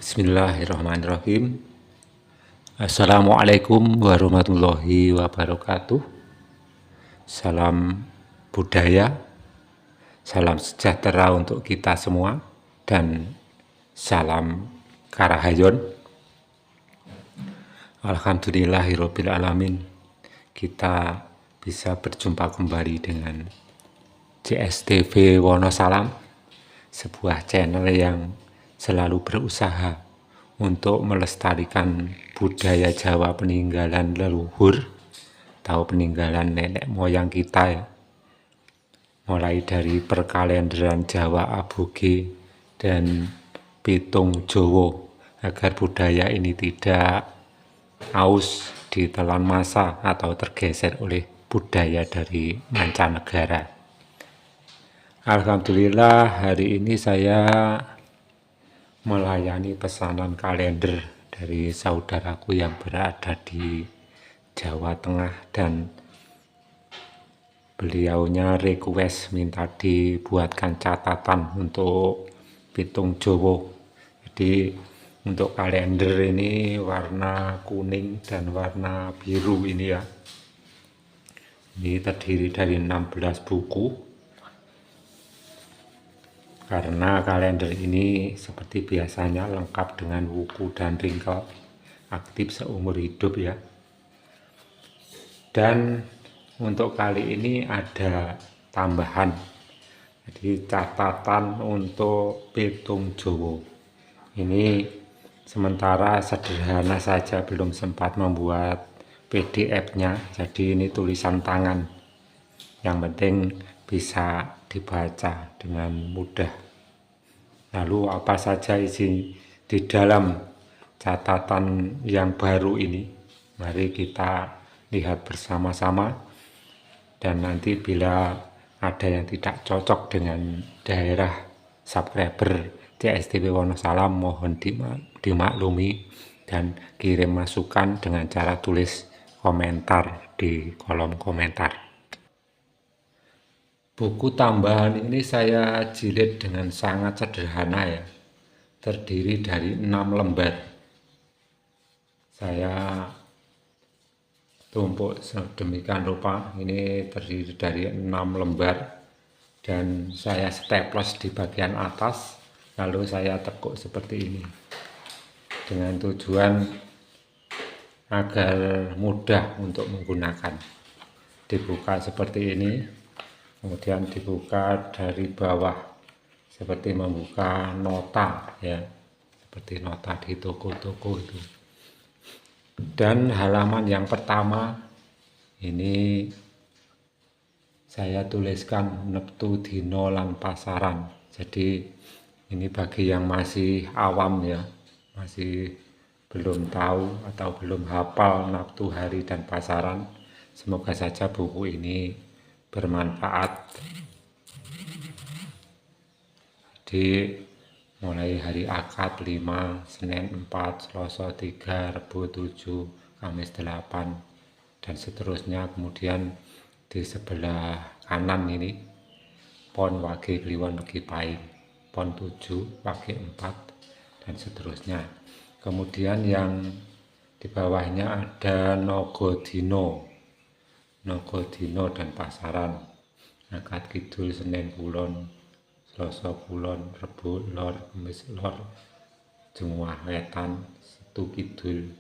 Bismillahirrahmanirrahim. Assalamualaikum warahmatullahi wabarakatuh. Salam budaya, salam sejahtera untuk kita semua, dan salam Karahayon. Alhamdulillahirabbil alamin, kita bisa berjumpa kembali dengan JSTV Wonosalam, sebuah channel yang selalu berusaha untuk melestarikan budaya Jawa peninggalan leluhur atau peninggalan nenek moyang kita ya. Mulai dari perkalenderan Jawa Aboge dan Pitung Jowo, agar budaya ini tidak aus ditelan massa atau tergeser oleh budaya dari mancanegara. Alhamdulillah, hari ini saya melayani pesanan kalender dari saudaraku yang berada di Jawa Tengah, dan beliaunya request minta dibuatkan catatan untuk Pitung Jowo. Jadi untuk kalender ini warna kuning dan warna biru ini ya. Ini terdiri dari 16 buku. Karena kalender ini seperti biasanya lengkap dengan wuku dan ringkel, aktif seumur hidup ya. Dan untuk kali ini ada tambahan, jadi catatan untuk Pitung Jowo. Ini sementara sederhana saja, belum sempat membuat PDF-nya, jadi ini tulisan tangan. Yang penting bisa dibaca dengan mudah. Lalu apa saja isi di dalam catatan yang baru ini? Mari kita lihat bersama-sama, dan nanti bila ada yang tidak cocok dengan daerah subscriber JSTV Wonosalam, mohon dimaklumi dan kirim masukan dengan cara tulis komentar di kolom komentar. Buku tambahan ini saya jilid dengan sangat sederhana ya, terdiri dari 6 lembar. Saya tumpuk sedemikian rupa, ini terdiri dari 6 lembar, dan saya staples di bagian atas, lalu saya tekuk seperti ini, dengan tujuan agar mudah untuk menggunakan. Dibuka seperti ini, kemudian dibuka dari bawah seperti membuka nota ya, seperti nota di toko-toko itu. Dan halaman yang pertama ini saya tuliskan neptu dino lan pasaran. Jadi ini bagi yang masih awam ya, masih belum tahu atau belum hafal neptu hari dan pasaran, semoga saja buku ini bermanfaat. Jadi mulai hari Akad 5, Senin 4, Selasa 3, Rabu 7, Kamis 8, dan seterusnya. Kemudian di sebelah kanan ini Pon Wage Kliwon Wage Pahing, Pon 7, Wage 4, dan seterusnya. Kemudian yang di bawahnya ada Nogodino dan pasaran, Akad Kidul, Senin Kulon, Selasa Kulon, Rebo Lor, Kamis Lor, Jumuah Wetan, Setu Kidul,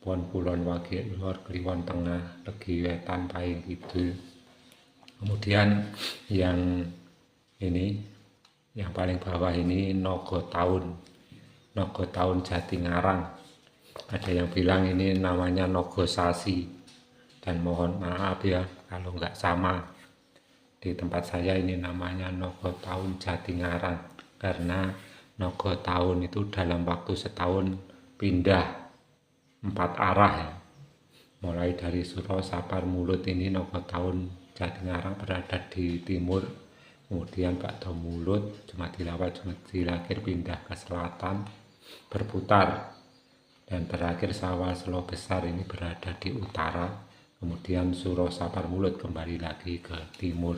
Pon Kulon Wage Lor, Kliwon Tengah, Legi Wetan, Pahing Kidul. Kemudian yang ini, yang paling bawah ini Nogo Taun Jatingarang. Ada yang bilang ini namanya Nogo Sasi, dan mohon maaf ya kalau nggak sama. Di tempat saya ini namanya Nogo Taun Jatingarang, karena Nogo Taun itu dalam waktu setahun pindah 4 arah ya. Mulai dari Suro Sapar Mulut ini Nogo Taun Jatingarang berada di timur, kemudian Bakdo Mulut, Jumadilawal, Jumadilakir pindah ke selatan berputar, dan terakhir Sawal Selo Besar ini berada di utara. Kemudian Suro Sapar Mulut kembali lagi ke timur.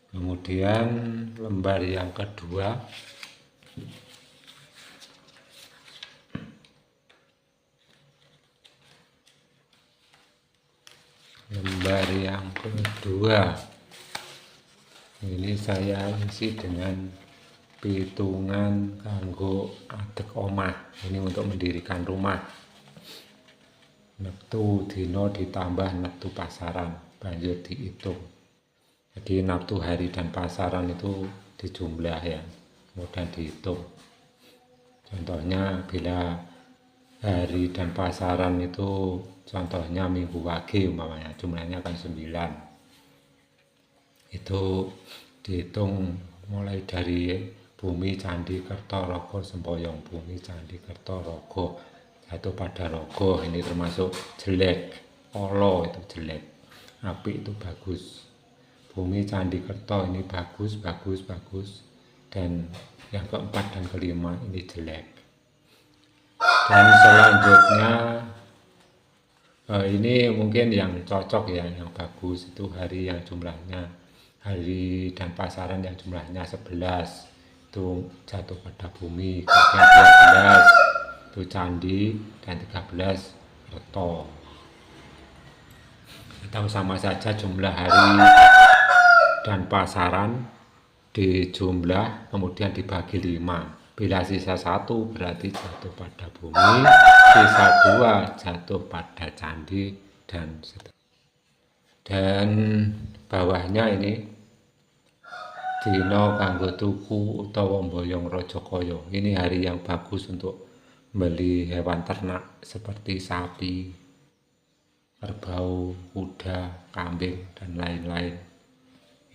Kemudian lembar yang kedua gambar yang kedua ini saya isi dengan pitungan kanggo adek omah. Ini untuk mendirikan rumah. Neptu dino ditambah neptu pasaran, banjur dihitung. Jadi neptu hari dan pasaran itu dijumlah ya, kemudian dihitung. Contohnya bila hari dan pasaran itu contohnya minggu wage umpamanya, jumlahnya kan 9. Itu dihitung mulai dari bumi Candi Kertorogo Semboyong, bumi Candi Kertorogo jatuh pada rogo, ini termasuk jelek. Olo itu jelek, api itu bagus. Bumi Candi Kerto ini bagus, dan yang keempat dan kelima ini jelek. Dan selanjutnya ini mungkin yang cocok ya, yang bagus itu hari yang jumlahnya, hari dan pasaran yang jumlahnya 11 itu jatuh pada bumi, kemudian 12 itu candi, dan 13 reto. Atau sama saja jumlah hari dan pasaran dijumlah kemudian dibagi 5. Bila sisa 1 berarti jatuh pada bumi, sisa 2 jatuh pada candi, dan seterusnya. Dan bawahnya ini dino kanggo tuku utawa mboyong Rajakaya. Ini hari yang bagus untuk beli hewan ternak seperti sapi, kerbau, kuda, kambing, dan lain-lain.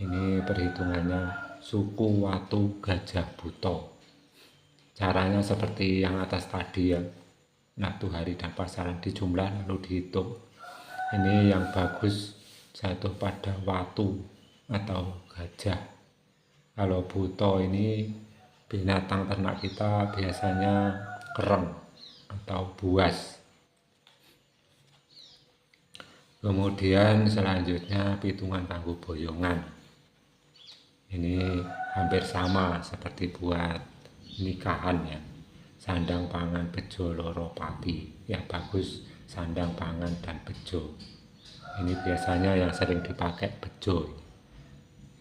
Ini perhitungannya suku watu gajah buto. Caranya seperti yang atas tadi ya, neptu hari dan pasaran dijumlah lalu dihitung. Ini yang bagus jatuh pada watu atau gajah. Kalau buto ini binatang ternak kita biasanya kereng atau buas. Kemudian selanjutnya pitungan kanggo boyongan. Ini hampir sama seperti buat nikahan ya. Sandang pangan bejo loro pati. Yang bagus sandang pangan dan bejo. Ini biasanya yang sering dipakai bejo.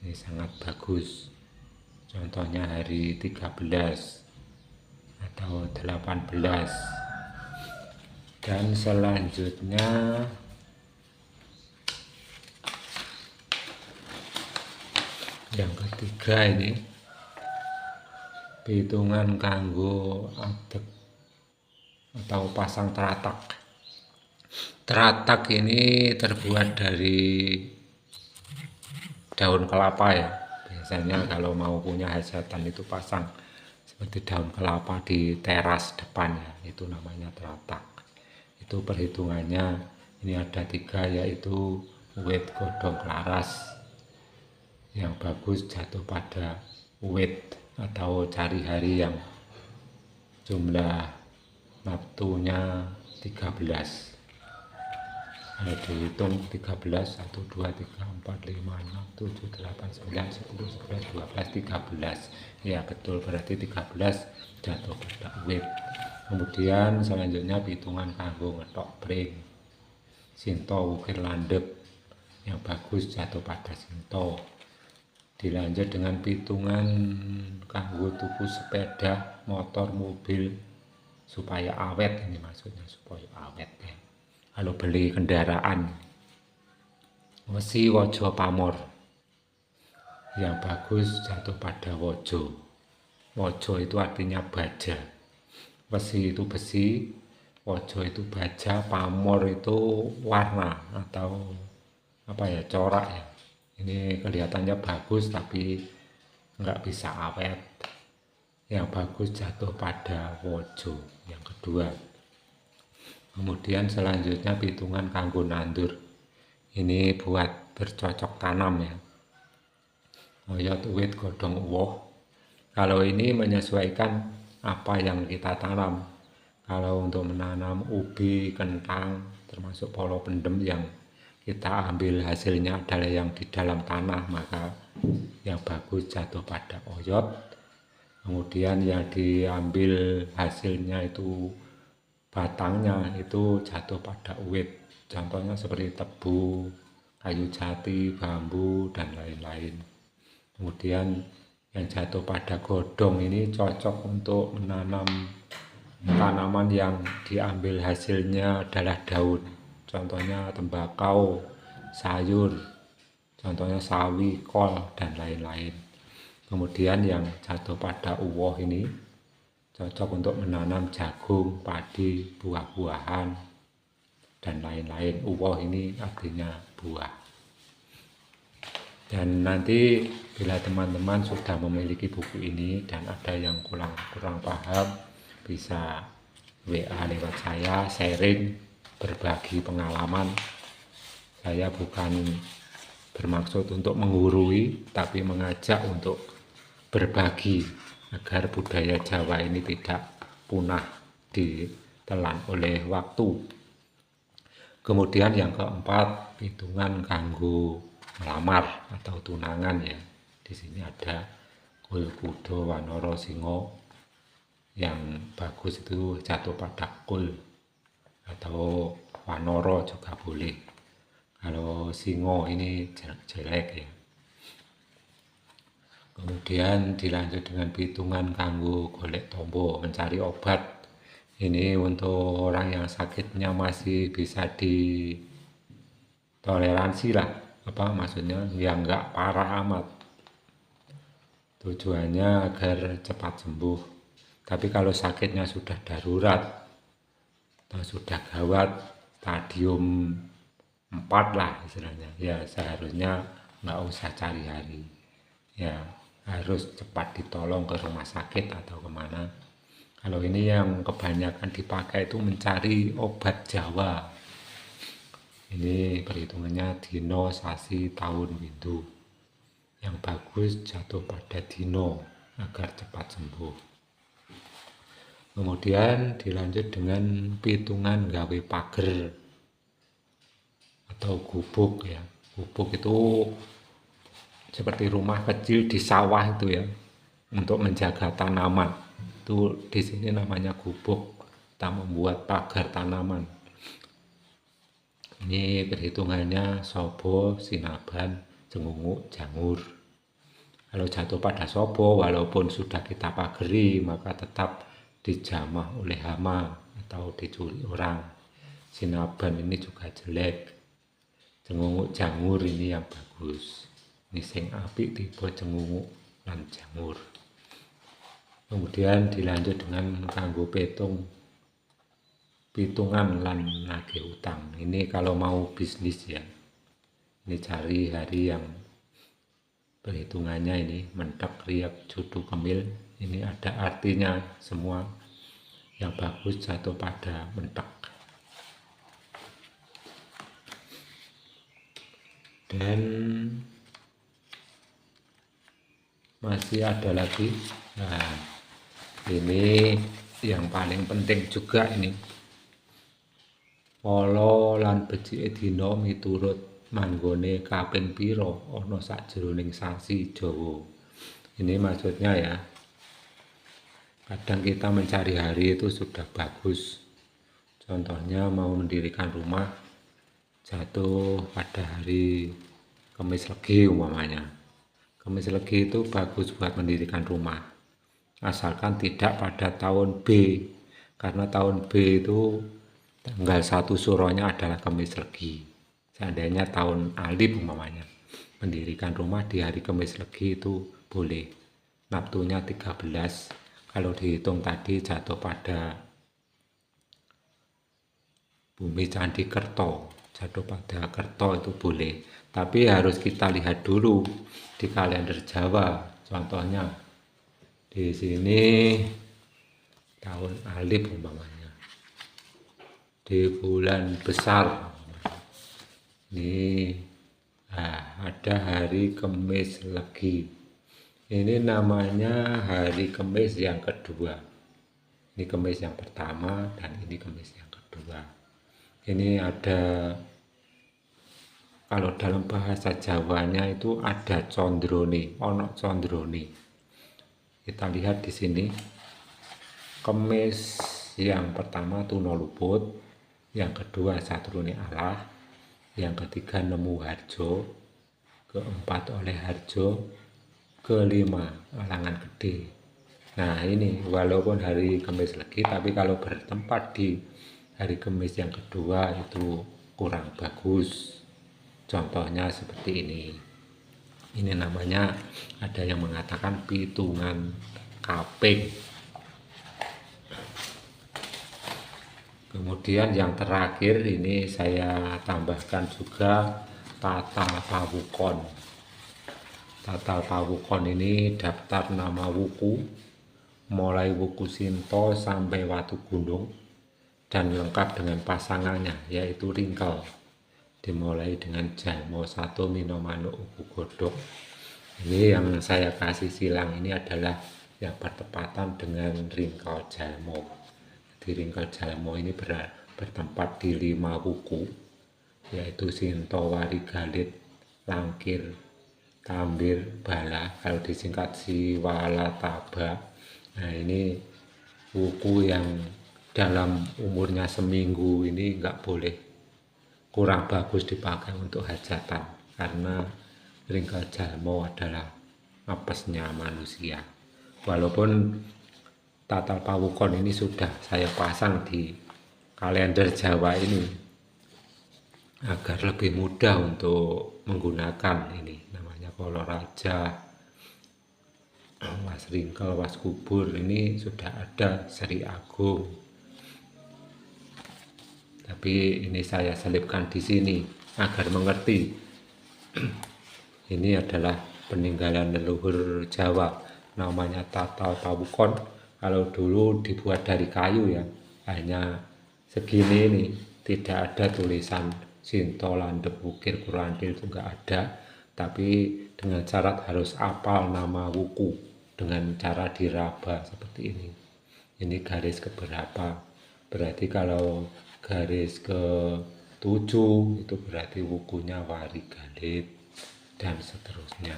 Ini sangat bagus. Contohnya hari 13 atau 18. Dan selanjutnya yang ketiga ini pitungan kanggo adek atau pasang teratak. Teratak ini terbuat dari daun kelapa ya. Biasanya kalau mau punya hajatan itu pasang seperti daun kelapa di teras depan ya, itu namanya teratak. Itu perhitungannya ini ada 3, yaitu uwit godong laras. Yang bagus jatuh pada uwit atau cari hari yang jumlah neptunya 13. Kalau dihitung 13, 1, 2, 3, 4, 5, 6, 7, 8, 9, 10, 11, 12, 13. Ya betul, berarti 13 jatuh pada uwit. Kemudian selanjutnya hitungan kanggo ngetok pring. Sinto ukir landep. Yang bagus jatuh pada sinto. Dilanjut dengan hitungan kanggo tuku sepeda, motor, mobil supaya awet. Ini maksudnya supaya awet ya. Kalau beli kendaraan, wesi wojo pamor. Yang bagus jatuh pada wojo. Wojo itu artinya baja. Wesi itu besi, wojo itu baja, pamor itu warna atau apa ya, corak ya. Ini kelihatannya bagus tapi nggak bisa awet. Yang bagus jatuh pada wojo yang kedua. Kemudian selanjutnya pitungan kanggo nandur. Ini buat bercocok tanam ya. Oyot uwit godhong uwoh. Kalau ini menyesuaikan apa yang kita tanam. Kalau untuk menanam ubi, kentang, termasuk polo pendem yang kita ambil hasilnya adalah yang di dalam tanah, maka yang bagus jatuh pada oyot. Kemudian yang diambil hasilnya itu batangnya itu jatuh pada uwit. Contohnya seperti tebu, kayu jati, bambu, dan lain-lain. Kemudian yang jatuh pada godong ini cocok untuk menanam tanaman yang diambil hasilnya adalah daun. Contohnya tembakau, sayur, contohnya sawi, kol, dan lain-lain. Kemudian yang jatuh pada uwoh ini cocok untuk menanam jagung, padi, buah-buahan, dan lain-lain. Uwoh ini artinya buah. Dan nanti bila teman-teman sudah memiliki buku ini dan ada yang kurang paham, bisa WA lewat saya, sharing, berbagi pengalaman. Saya bukan bermaksud untuk menggurui, tapi mengajak untuk berbagi agar budaya Jawa ini tidak punah ditelan oleh waktu. Kemudian yang keempat, hitungan kanggo melamar atau tunangan ya. Di sini ada kul kudo wanoro singo. Yang bagus itu jatuh pada kul atau wanoro juga boleh. Kalau singo ini jelek ya. Kemudian dilanjut dengan perhitungan kanggo golek tombo, mencari obat. Ini untuk orang yang sakitnya masih bisa ditoleransi lah. Maksudnya yang enggak parah amat. Tujuannya agar cepat sembuh. Tapi kalau sakitnya sudah darurat atau sudah gawat, stadium 4 lah istilahnya, ya seharusnya nggak usah cari hari, ya harus cepat ditolong ke rumah sakit atau kemana. Kalau ini yang kebanyakan dipakai itu mencari obat Jawa. Ini perhitungannya dino, sasi, tahun, windu. Yang bagus jatuh pada dino agar cepat sembuh. Kemudian dilanjut dengan perhitungan gawe pager atau gubuk ya. Gubuk itu seperti rumah kecil di sawah itu ya, untuk menjaga tanaman. Itu di sini namanya gubuk. Kita membuat pagar tanaman. Ini perhitungannya sobo, sinaban, cengungu, jangur. Kalau jatuh pada sobo, walaupun sudah kita pageri, maka tetap dijamah oleh hama atau dicuri orang. Sinaban ini juga jelek. Cengungu, jangur ini yang bagus. Ini sing apik tipe cengungu dan jangur. Kemudian dilanjut dengan kanggo pitungan lan nagih utang. Ini kalau mau bisnis ya. Ini cari hari yang perhitungannya ini mentek, riak, judu, kemil. Ini ada artinya semua. Yang bagus jatuh pada mentek. Dan masih ada lagi. Nah, ini yang paling penting juga ini. Polo lan becike dina miturut manggone kaping pira ana sajroning sasi Jawa. Ini maksudnya ya. Kadang kita mencari hari itu sudah bagus. Contohnya mau mendirikan rumah jatuh pada hari Kamis Legi umpamanya. Kamis Legi itu bagus buat mendirikan rumah. Asalkan tidak pada tahun B. Karena tahun B itu tanggal 1 suronya adalah Kamis Legi. Seandainya tahun Alif umpamanya, mendirikan rumah di hari Kamis Legi itu boleh. Naftunya 13. Kalau dihitung tadi jatuh pada bumi Candi Kerto, jatuh pada Kerto itu boleh. Tapi harus kita lihat dulu di kalender Jawa. Contohnya di sini tahun Alif umpamanya. Di bulan besar ini ada hari Kamis Legi. Ini namanya hari Kamis yang kedua. Ini Kamis yang pertama dan ini Kamis yang kedua. Ini ada, kalau dalam bahasa Jawanya itu ada condrone, ono condrone. Kita lihat di sini. Kamis yang pertama Tuno Luput, yang kedua Satruni Allah, yang ketiga nemu Harjo, keempat oleh Harjo, kelima Alangan Gede. Nah ini walaupun hari Kamis Legi, tapi kalau bertempat di hari Kamis yang kedua itu kurang bagus. Contohnya seperti ini. Ini namanya ada yang mengatakan pitungan kaping. Kemudian yang terakhir ini saya tambahkan juga tata pawukon. Tata pawukon ini daftar nama wuku, mulai wuku Sinto sampai Watu Gunung, dan lengkap dengan pasangannya yaitu Ringkel. Dimulai dengan Jalmo 1 Minomano Uku Godok. Ini yang saya kasih silang ini adalah yang bertepatan dengan Ringkel Jalmo. Di Ringkel Jalmo ini bertempat di 5 wuku, yaitu Sinto, Wari, Galit, Langkir, Tambir, Bala, kalau disingkat Siwala, Taba. Nah ini wuku yang dalam umurnya seminggu ini nggak boleh, kurang bagus dipakai untuk hajatan, karena Ringkel Jalmo adalah apesnya manusia. Walaupun Tatal Pawukon ini sudah saya pasang di kalender Jawa ini agar lebih mudah untuk menggunakan. Ini namanya Koloraja, Was Ringkel, Was Kubur, ini sudah ada Sri Agung. Tapi ini saya selipkan di sini agar mengerti. Ini adalah peninggalan leluhur Jawa, namanya Tatal Pawukon. Kalau dulu dibuat dari kayu ya, hanya segini nih, tidak ada tulisan Sinto, Landep, Wukir, Kurandil, itu enggak ada. Tapi dengan syarat harus apal nama wuku dengan cara diraba seperti ini. Ini garis keberapa? Berarti kalau garis ke-7 itu berarti wukunya Wari, Galit, dan seterusnya.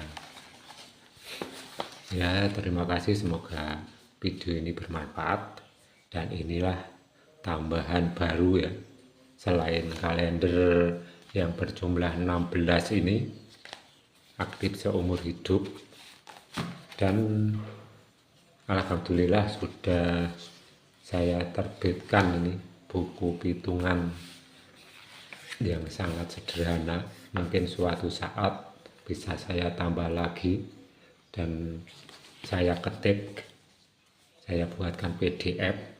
Ya, terima kasih, semoga video ini bermanfaat. Dan inilah tambahan baru ya, selain kalender yang berjumlah 16 ini aktif seumur hidup, dan alhamdulillah sudah saya terbitkan ini buku pitungan yang sangat sederhana. Mungkin suatu saat bisa saya tambah lagi dan saya ketik, saya buatkan PDF.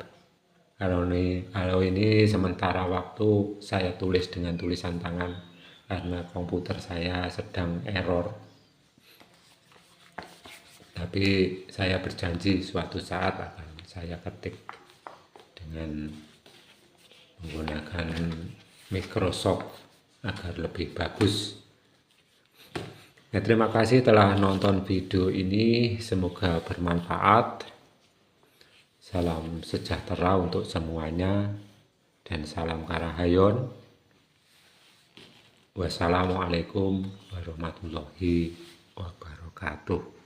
Kalau ini sementara waktu saya tulis dengan tulisan tangan karena komputer saya sedang error. Tapi saya berjanji suatu saat akan saya ketik dengan menggunakan Microsoft agar lebih bagus. Ya, terima kasih telah nonton video ini, semoga bermanfaat. Salam sejahtera untuk semuanya dan salam Karahayon. Wassalamualaikum warahmatullahi wabarakatuh.